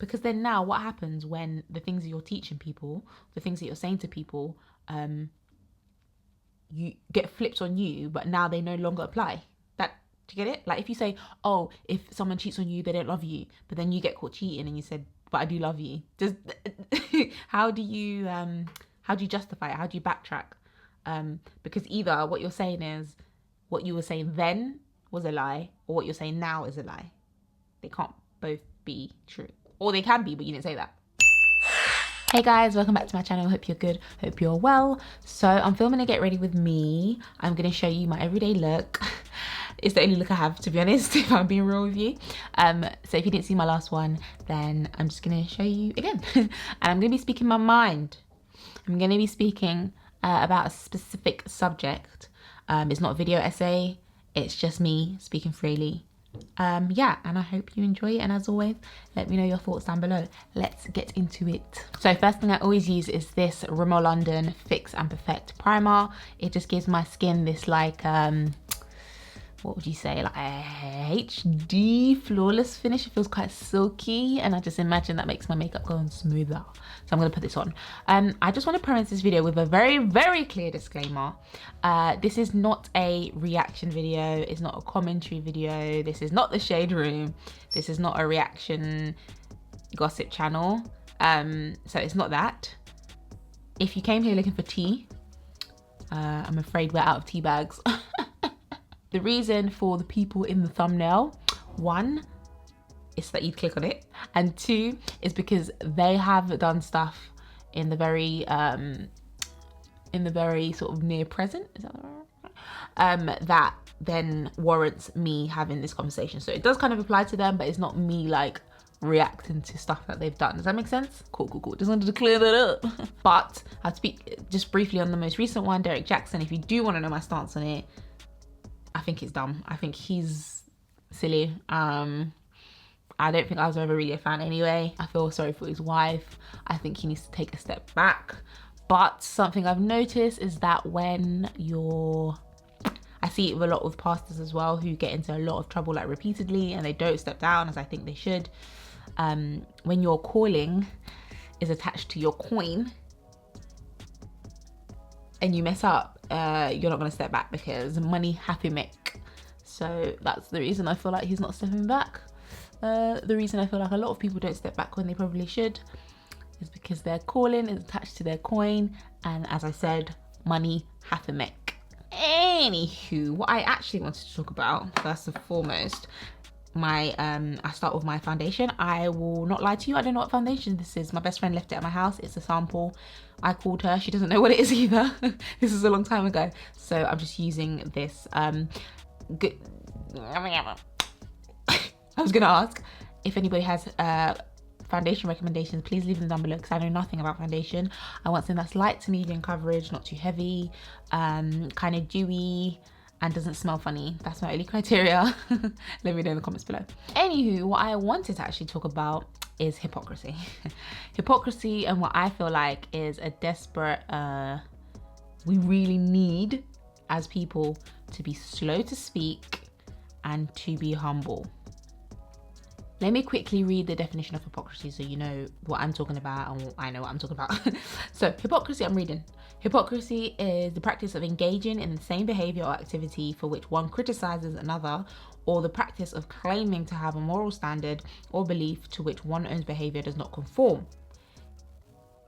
Because then now what happens when the things that you're teaching people, the things that you're saying to people, you get flipped on you, but now they no longer apply. That, do you get it? Like if you say, oh, if someone cheats on you, they don't love you, but then you get caught cheating and you said, but I do love you. Just how do you justify it? How do you backtrack? Because either what you're saying is what you were saying then was a lie, or what you're saying now is a lie. They can't both be true. Or they can be, but you didn't say that. Hey guys, welcome back to my channel. Hope you're good, hope you're well. So I'm filming a get ready with me. I'm gonna show you my everyday look. It's the only look I have, to be honest, if I'm being real with you. So if you didn't see my last one, then I'm just gonna show you again. And I'm gonna be speaking my mind. I'm gonna be speaking about a specific subject. It's not a video essay, it's just me speaking freely. Yeah, and I hope you enjoy it, and as always, let me know your thoughts down below. Let's get into it. So first thing I always use is this Rimmel London Fix and Perfect primer. It just gives my skin this like what would you say, like a HD flawless finish. It feels quite silky, and I just imagine that makes my makeup go on smoother. So I'm gonna put this on. I just want to preface this video with a very clear disclaimer. This is not a reaction video, it's not a commentary video, this is not the shade room, this is not a reaction gossip channel. So it's not that. If you came here looking for tea, I'm afraid we're out of tea bags. The reason for the people in the thumbnail, one, is that you'd click on it, and two, is because they have done stuff in the very sort of near present, is that the right? That then warrants me having this conversation. So it does kind of apply to them, but it's not me like reacting to stuff that they've done. Does that make sense? Cool. Just wanted to clear that up. But I'll speak just briefly on the most recent one, Derrick Jaxn. If you do want to know my stance on it, I think it's dumb. I think he's silly. I don't think I was ever really a fan anyway. I feel sorry for his wife. I think he needs to take a step back. But something I've noticed is that when I see it with a lot of pastors as well, who get into a lot of trouble like repeatedly and they don't step down as I think they should. When your calling is attached to your coin and you mess up, you're not gonna step back because money happy make. So that's the reason I feel like he's not stepping back. The reason I feel like a lot of people don't step back when they probably should is because their calling is attached to their coin, and as I said, money happy make. Anywho, what I actually wanted to talk about first and foremost, I start with my foundation. I will not lie to you, I don't know what foundation this is. My best friend left it at my house. It's a sample. I called her, she doesn't know what it is either. This is a long time ago, so I'm just using this. I was gonna ask if anybody has foundation recommendations. Please leave them down below, because I know nothing about foundation. I want something that's light to medium coverage, not too heavy, kind of dewy, and doesn't smell funny. That's my only criteria. Let me know in the comments below. Anywho, what I wanted to actually talk about is hypocrisy. Hypocrisy, and what I feel like is a desperate, we really need as people to be slow to speak and to be humble. Let me quickly read the definition of hypocrisy so you know what I'm talking about and I know what I'm talking about. So hypocrisy, I'm reading. Hypocrisy is the practice of engaging in the same behavior or activity for which one criticizes another, or the practice of claiming to have a moral standard or belief to which one's own behavior does not conform.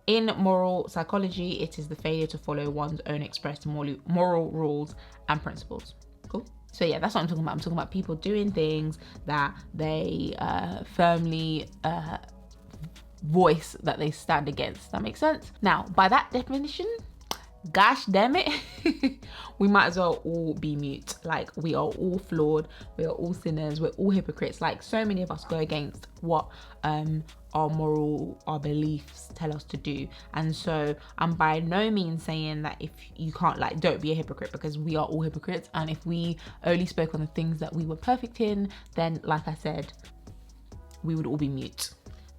In moral psychology, it is the failure to follow one's own expressed moral rules and principles. Cool. So yeah, that's what I'm talking about. I'm talking about people doing things that they firmly voice that they stand against. That makes sense? Now, by that definition, gosh damn it, we might as well all be mute. Like, we are all flawed, we are all sinners, we're all hypocrites. Like, so many of us go against what our beliefs tell us to do. And so I'm by no means saying that if you can't, like, don't be a hypocrite, because we are all hypocrites. And if we only spoke on the things that we were perfect in, then like I said, we would all be mute.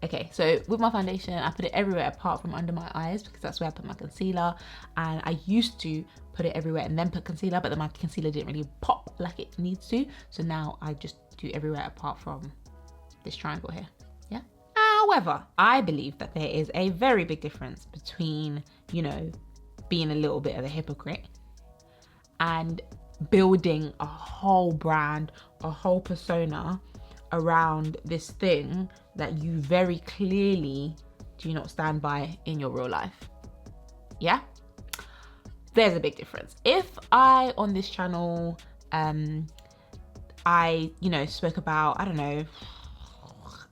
Okay, so with my foundation, I put it everywhere apart from under my eyes, because that's where I put my concealer. And I used to put it everywhere and then put concealer, but then my concealer didn't really pop like it needs to. So now I just do everywhere apart from this triangle here. Yeah. However, I believe that there is a very big difference between, you know, being a little bit of a hypocrite and building a whole brand, a whole persona around this thing that you very clearly do not stand by in your real life. Yeah? There's a big difference. If I, on this channel, I, you know, spoke about, I don't know,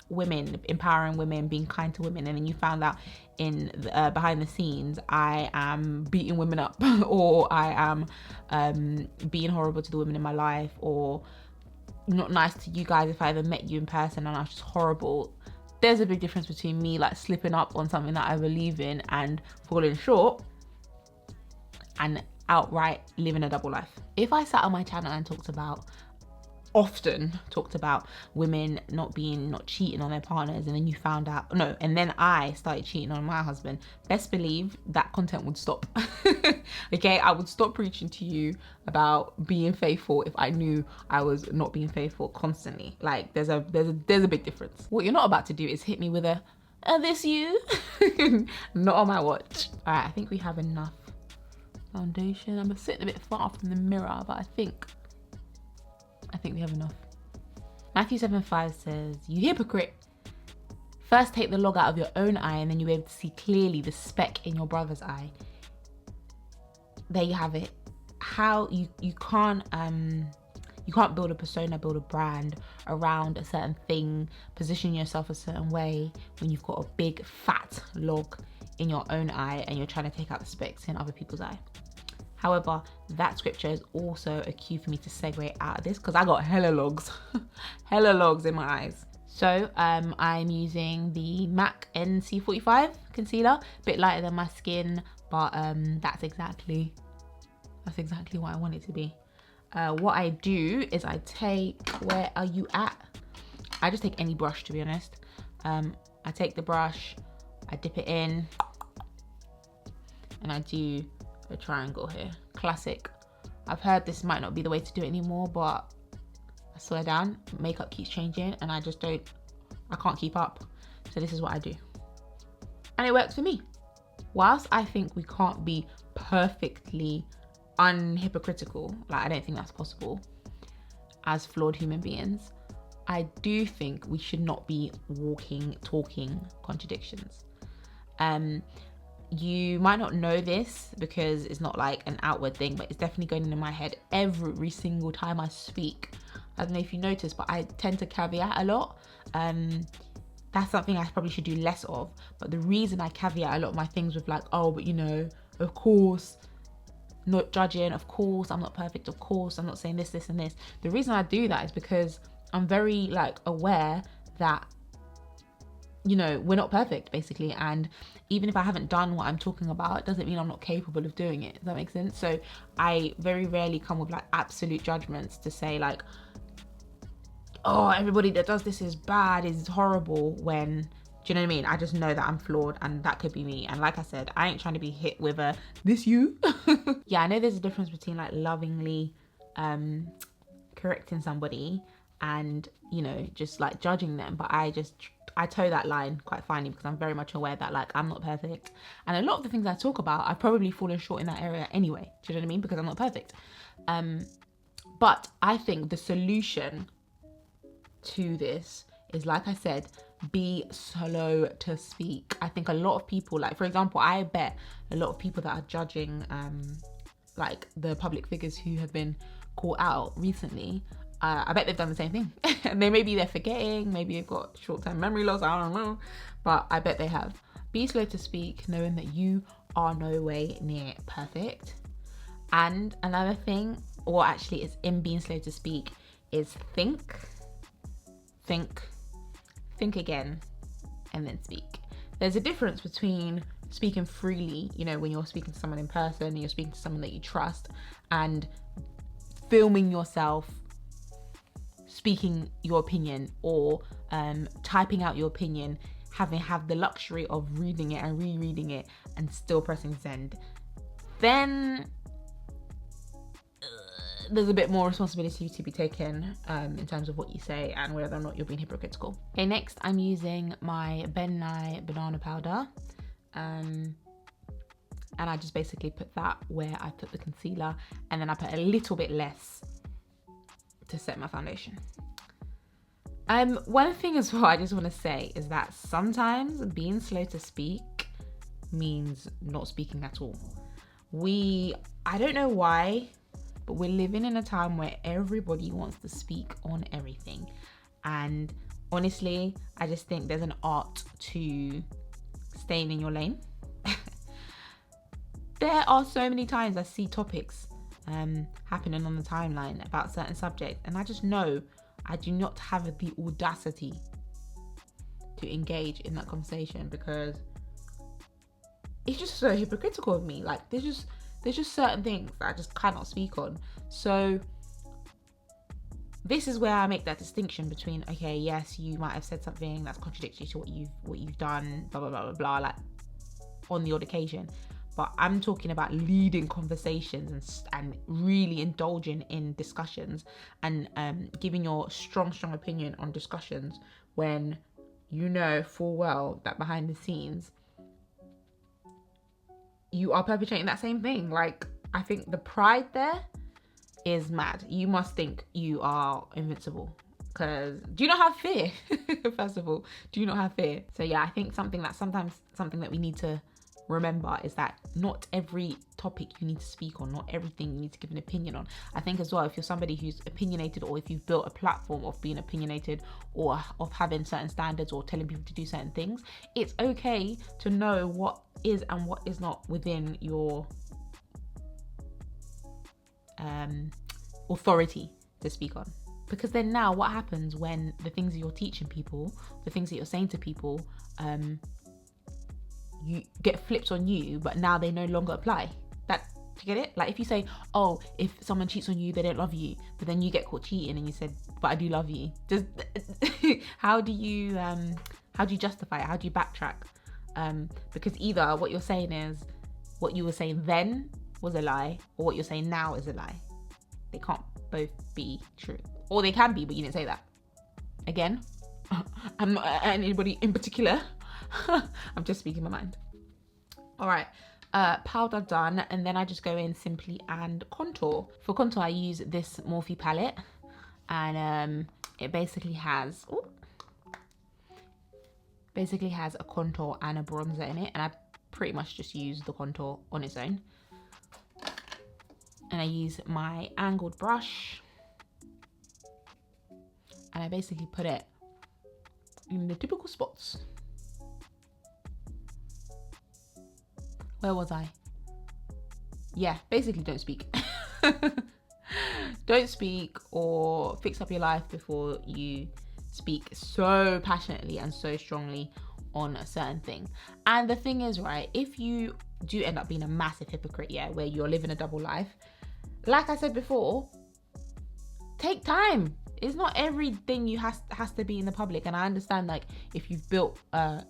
women, empowering women, being kind to women, and then you found out in behind the scenes I am beating women up or I am being horrible to the women in my life, or not nice to you guys if I ever met you in person and I was just horrible, there's a big difference between me like slipping up on something that I believe in and falling short, and outright living a double life. If I sat on my channel and often talked about women not cheating on their partners, and then you found out, and then I started cheating on my husband, best believe that content would stop. Okay, I would stop preaching to you about being faithful if I knew I was not being faithful constantly. Like there's a big difference. What you're not about to do is hit me with a this you. Not on my watch. All right, I think we have enough foundation. I'm sitting a bit far from the mirror, but I think we have enough. Matthew 7:5 says, "You hypocrite. First take the log out of your own eye, and then you'll be able to see clearly the speck in your brother's eye." There you have it. How you can't build a persona, build a brand around a certain thing, position yourself a certain way when you've got a big fat log in your own eye and you're trying to take out the specks in other people's eye. However, that scripture is also a cue for me to segue out of this because I got hella logs, hella logs in my eyes. So I'm using the MAC NC45 concealer, a bit lighter than my skin, but that's exactly what I want it to be. What I do is I take, where are you at? I just take any brush, to be honest. I take the brush, I dip it in, and I do a triangle here. Classic. I've heard this might not be the way to do it anymore, but I swear down, makeup keeps changing and I can't keep up. So this is what I do. And it works for me. Whilst I think we can't be perfectly unhypocritical, like I don't think that's possible as flawed human beings, I do think we should not be talking contradictions. You might not know this because it's not like an outward thing, but it's definitely going in my head every single time I speak. I don't know if you notice, but I tend to caveat a lot. That's something I probably should do less of. But the reason I caveat a lot of my things with like, oh, but you know, of course, not judging, of course, I'm not perfect, of course, I'm not saying this, this, and this. The reason I do that is because I'm very like aware that, you know, we're not perfect basically, and even if I haven't done what I'm talking about, it doesn't mean I'm not capable of doing it. Does that make sense? So I very rarely come with like absolute judgments to say like, oh, everybody that does this is bad, is horrible, when, do you know what I mean? I just know that I'm flawed and that could be me. And like I said, I ain't trying to be hit with a this you. Yeah, I know there's a difference between like lovingly correcting somebody and, you know, just like judging them, but I toe that line quite finely because I'm very much aware that like I'm not perfect, and a lot of the things I talk about I've probably fallen short in that area anyway, do you know what I mean, because I'm not perfect. But I think the solution to this is, like I said, be slow to speak. I think a lot of people, like for example, I bet a lot of people that are judging like the public figures who have been caught out recently, I bet they've done the same thing. And maybe they're forgetting, maybe they've got short-term memory loss, I don't know, but I bet they have. Be slow to speak, knowing that you are no way near perfect. And another thing, or actually it's in being slow to speak, is think again, and then speak. There's a difference between speaking freely, you know, when you're speaking to someone in person and you're speaking to someone that you trust, and filming yourself speaking your opinion, or typing out your opinion, have the luxury of reading it and rereading it and still pressing send. Then there's a bit more responsibility to be taken in terms of what you say and whether or not you're being hypocritical. Okay, next I'm using my Ben Nye banana powder. And I just basically put that where I put the concealer, and then I put a little bit less to set my foundation. One thing as well I just want to say is that sometimes being slow to speak means not speaking at all. I don't know why, but we're living in a time where everybody wants to speak on everything. And honestly, I just think there's an art to staying in your lane. There are so many times I see topics happening on the timeline about certain subjects, and I just know I do not have the audacity to engage in that conversation because it's just so hypocritical of me. Like there's just certain things that I just cannot speak on. So this is where I make that distinction between, okay, yes, you might have said something that's contradictory to what you've done, blah blah blah blah blah, like on the odd occasion. But I'm talking about leading conversations and really indulging in discussions and giving your strong opinion on discussions when you know full well that behind the scenes you are perpetrating that same thing. Like, I think the pride there is mad. You must think you are invincible. Because do you not have fear? First of all, do you not have fear? So yeah, I think something that we need to remember is that not every topic you need to speak on, not everything you need to give an opinion on. I think as well, if you're somebody who's opinionated, or if you've built a platform of being opinionated or of having certain standards or telling people to do certain things, it's okay to know what is and what is not within your authority to speak on. Because then now what happens when the things that you're teaching people, the things that you're saying to people, you get flipped on you, but now they no longer apply. Do you get it? Like if you say, oh, if someone cheats on you, they don't love you, but then you get caught cheating and you said, but I do love you. How do you justify it? How do you backtrack? Because either what you're saying is what you were saying then was a lie, or what you're saying now is a lie. They can't both be true. Or they can be, but you didn't say that. Again, I'm not anybody in particular. I'm just speaking my mind. All right, powder done, and then I just go in simply and contour. For contour, I use this Morphe palette, and it basically has a contour and a bronzer in it, and I pretty much just use the contour on its own. And I use my angled brush, and I basically put it in the typical spots. Where was I? Yeah, basically don't speak. Don't speak or fix up your life before you speak so passionately and so strongly on a certain thing. And the thing is, right, if you do end up being a massive hypocrite, yeah, where you're living a double life, like I said before, take time. It's not everything you has to be in the public. And I understand, like, if you've built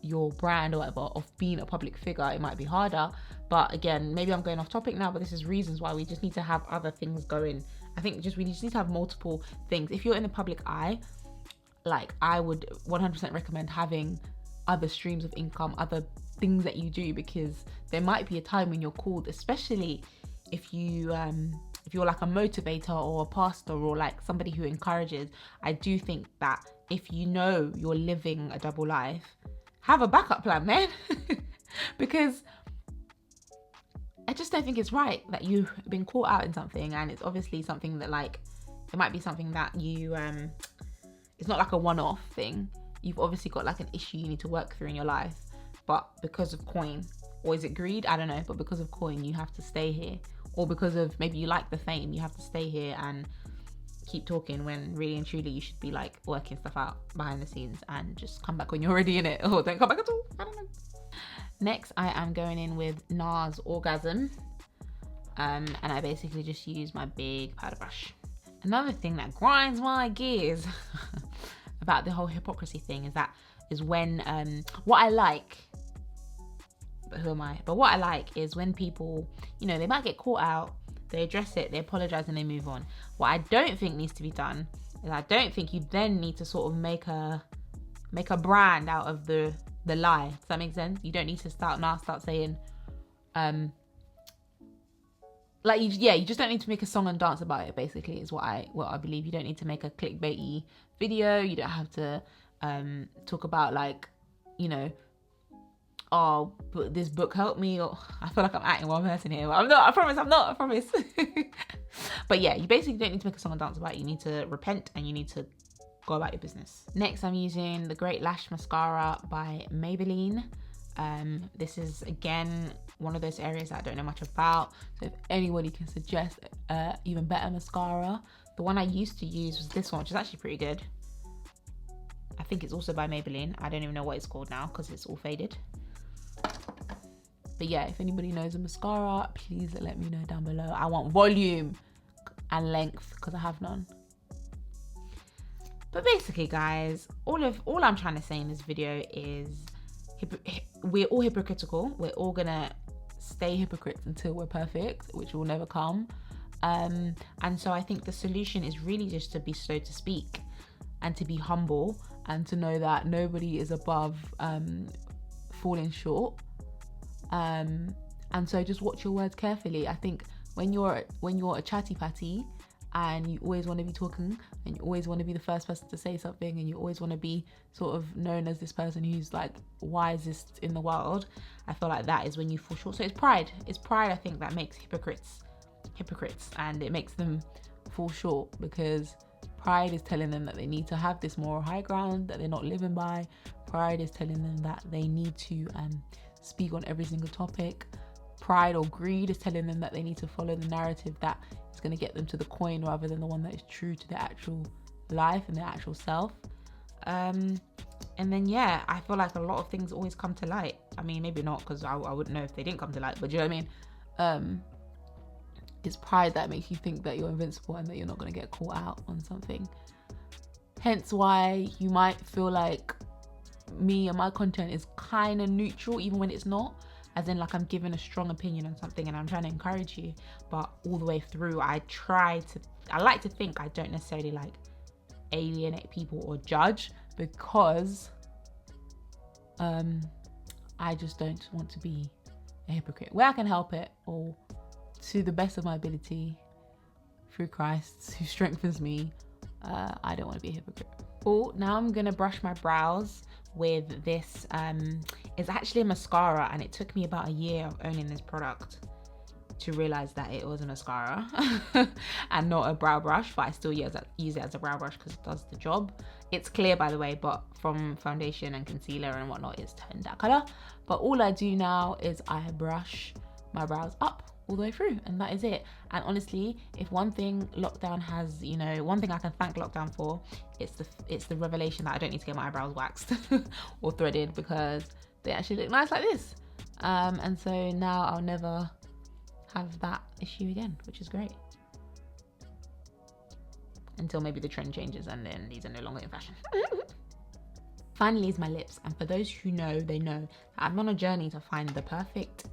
your brand or whatever of being a public figure, it might be harder. But again, maybe I'm going off topic now, but this is reasons why we just need to have other things going. I think we just need to have multiple things. If you're in the public eye, like, I would 100% recommend having other streams of income, other things that you do, because there might be a time when you're called, especially if you're like a motivator or a pastor or like somebody who encourages. I do think that if you know you're living a double life, have a backup plan, man. Because I just don't think it's right that you've been caught out in something, and it's obviously something that, like, it might be something that you it's not like a one-off thing. You've obviously got like an issue you need to work through in your life, but because of coin, or is it greed? I don't know, but because of coin, you have to stay here. Or because of maybe you like the fame, you have to stay here and keep talking, when really and truly you should be like working stuff out behind the scenes and just come back when you're already in it, or don't come back at all. I don't know. Next, I am going in with NARS Orgasm, and I basically just use my big powder brush. Another thing that grinds my gears about the whole hypocrisy thing is when what I like. But who am I? But what I like is when people, you know, they might get caught out, They address it, they apologize, and they move on. What I don't think needs to be done is I don't think you then need to sort of make a brand out of the lie. Does that make sense? You don't need to start saying, like, you just don't need to make a song and dance about it, basically, is what I believe. You don't need to make a clickbaity video. You don't have to talk about, like, you know, oh, but this book helped me, or I feel like I'm acting one person here. I'm not, I promise. But yeah, you basically don't need to make a song and dance about it. You need to repent and you need to go about your business. Next, I'm using the Great Lash Mascara by Maybelline. This is, again, one of those areas that I don't know much about. So if anybody can suggest even better mascara. The one I used to use was this one, which is actually pretty good. I think it's also by Maybelline. I don't even know what it's called now because it's all faded. But yeah, if anybody knows a mascara, please let me know down below. I want volume and length because I have none. But basically, guys, all I'm trying to say in this video is we're all hypocritical. We're all gonna stay hypocrites until we're perfect, which will never come. And so I think the solution is really just to be slow to speak and to be humble and to know that nobody is above falling short. And so just watch your words carefully. I think when you're a chatty patty and you always want to be talking and you always want to be the first person to say something and you always want to be sort of known as this person who's like wisest in the world, I feel like that is when you fall short. So it's pride, I think, that makes hypocrites, and it makes them fall short, because pride is telling them that they need to have this moral high ground that they're not living by. Pride is telling them that they need to speak on every single topic. Pride or greed is telling them that they need to follow the narrative that is going to get them to the coin rather than the one that is true to their actual life and their actual self. And then, yeah, I feel like a lot of things always come to light. I mean, maybe not, because I wouldn't know if they didn't come to light, but do you know what I mean? It's pride that makes you think that you're invincible and that you're not going to get caught out on something. Hence why you might feel like me and my content is kind of neutral, even when it's not. As in, like, I'm giving a strong opinion on something and I'm trying to encourage you, but all the way through I like to think I don't necessarily like alienate people or judge, because I just don't want to be a hypocrite. Where I can help it, or to the best of my ability through Christ who strengthens me, I don't want to be a hypocrite. Oh, now I'm gonna brush my brows with this. It's actually a mascara, and it took me about a year of owning this product to realize that it was a mascara and not a brow brush, but I still use it as a brow brush because it does the job. It's clear, by the way, but from foundation and concealer and whatnot, it's turned that color. But all I do now is I brush my brows up all the way through, and that is it. And honestly, if one thing lockdown has, you know, one thing I can thank lockdown for, it's the revelation that I don't need to get my eyebrows waxed or threaded, because they actually look nice like this. And so now I'll never have that issue again, which is great. Until maybe the trend changes and then these are no longer in fashion. Finally is my lips, and for those who know, they know that I'm on a journey to find the perfect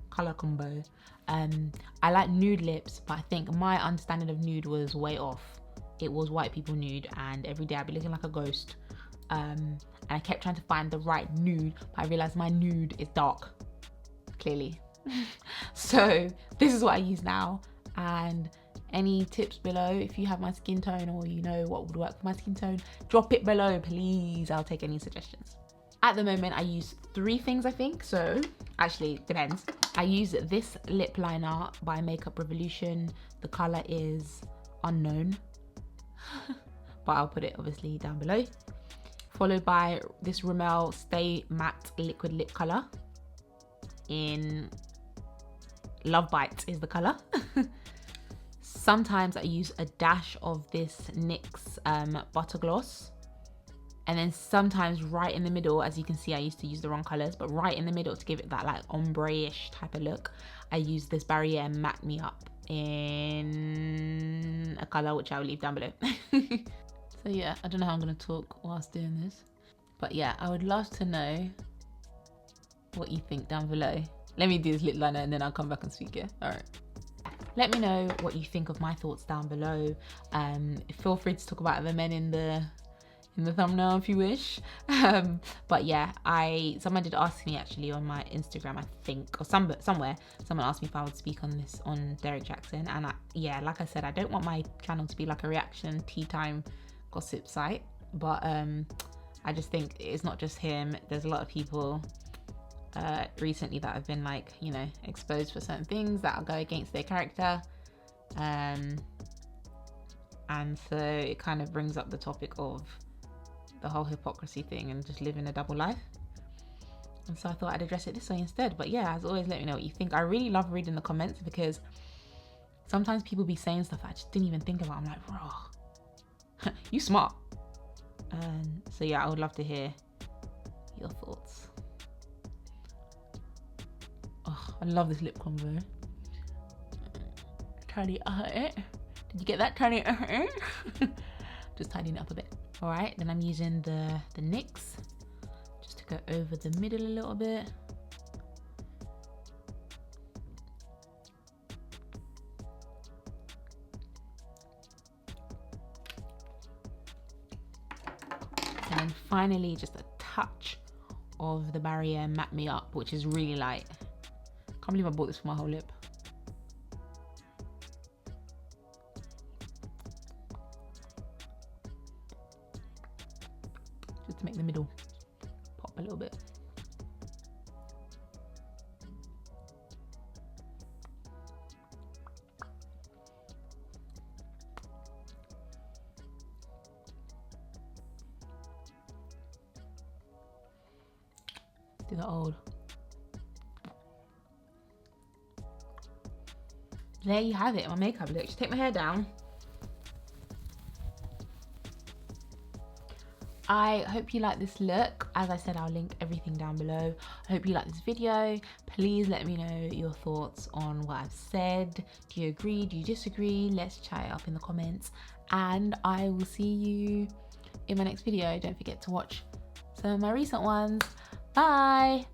color combo. I like nude lips, but I think my understanding of nude was way off. It was white people nude, and every day I'd be looking like a ghost. And I kept trying to find the right nude, but I realized my nude is dark, clearly. So this is what I use now. And any tips below, if you have my skin tone or you know what would work for my skin tone, drop it below, please. I'll take any suggestions. At the moment, I use 3 things, I think. So actually, depends. I use this lip liner by Makeup Revolution. The color is unknown, but I'll put it obviously down below. Followed by this Rimmel Stay Matte Liquid Lip Color in Love Bite is the color. Sometimes I use a dash of this NYX Butter Gloss. And then sometimes right in the middle, as you can see, I used to use the wrong colors, but right in the middle to give it that like ombre-ish type of look, I use this Barrier Matte Me Up in a color which I will leave down below. So yeah, I don't know how I'm gonna talk whilst doing this, but yeah, I would love to know what you think down below. Let me do this lip liner and then I'll come back and speak, yeah? All right. let me know what you think of my thoughts down below. Feel free to talk about the men in the thumbnail if you wish. But yeah, someone did ask me actually on my Instagram, I think, or somewhere, someone asked me if I would speak on this on Derrick Jaxn, and yeah, like I said, I don't want my channel to be like a reaction tea time gossip site, but I just think it's not just him. There's a lot of people recently that have been, like, you know, exposed for certain things that go against their character, and so it kind of brings up the topic of the whole hypocrisy thing and just living a double life. And so I thought I'd address it this way instead. But yeah, as always, let me know what you think. I really love reading the comments, because sometimes people be saying stuff I just didn't even think about. I'm like, bro, you smart. So yeah, I would love to hear your thoughts. Oh, I love this lip combo. Tidy it. Did you get that? Tidy it. Just tidying it up a bit. All right, then I'm using the NYX just to go over the middle a little bit. And then finally, just a touch of the Barrier Matte Me Up, which is really light. Can't believe I bought this for my whole lip. Just to make the middle pop a little bit. Do the old. There you have it, my makeup look. Just take my hair down. I hope you like this look. As I said, I'll link everything down below. I hope you like this video. Please let me know your thoughts on what I've said. Do you agree? Do you disagree? Let's chat it up in the comments. And I will see you in my next video. Don't forget to watch some of my recent ones. Bye.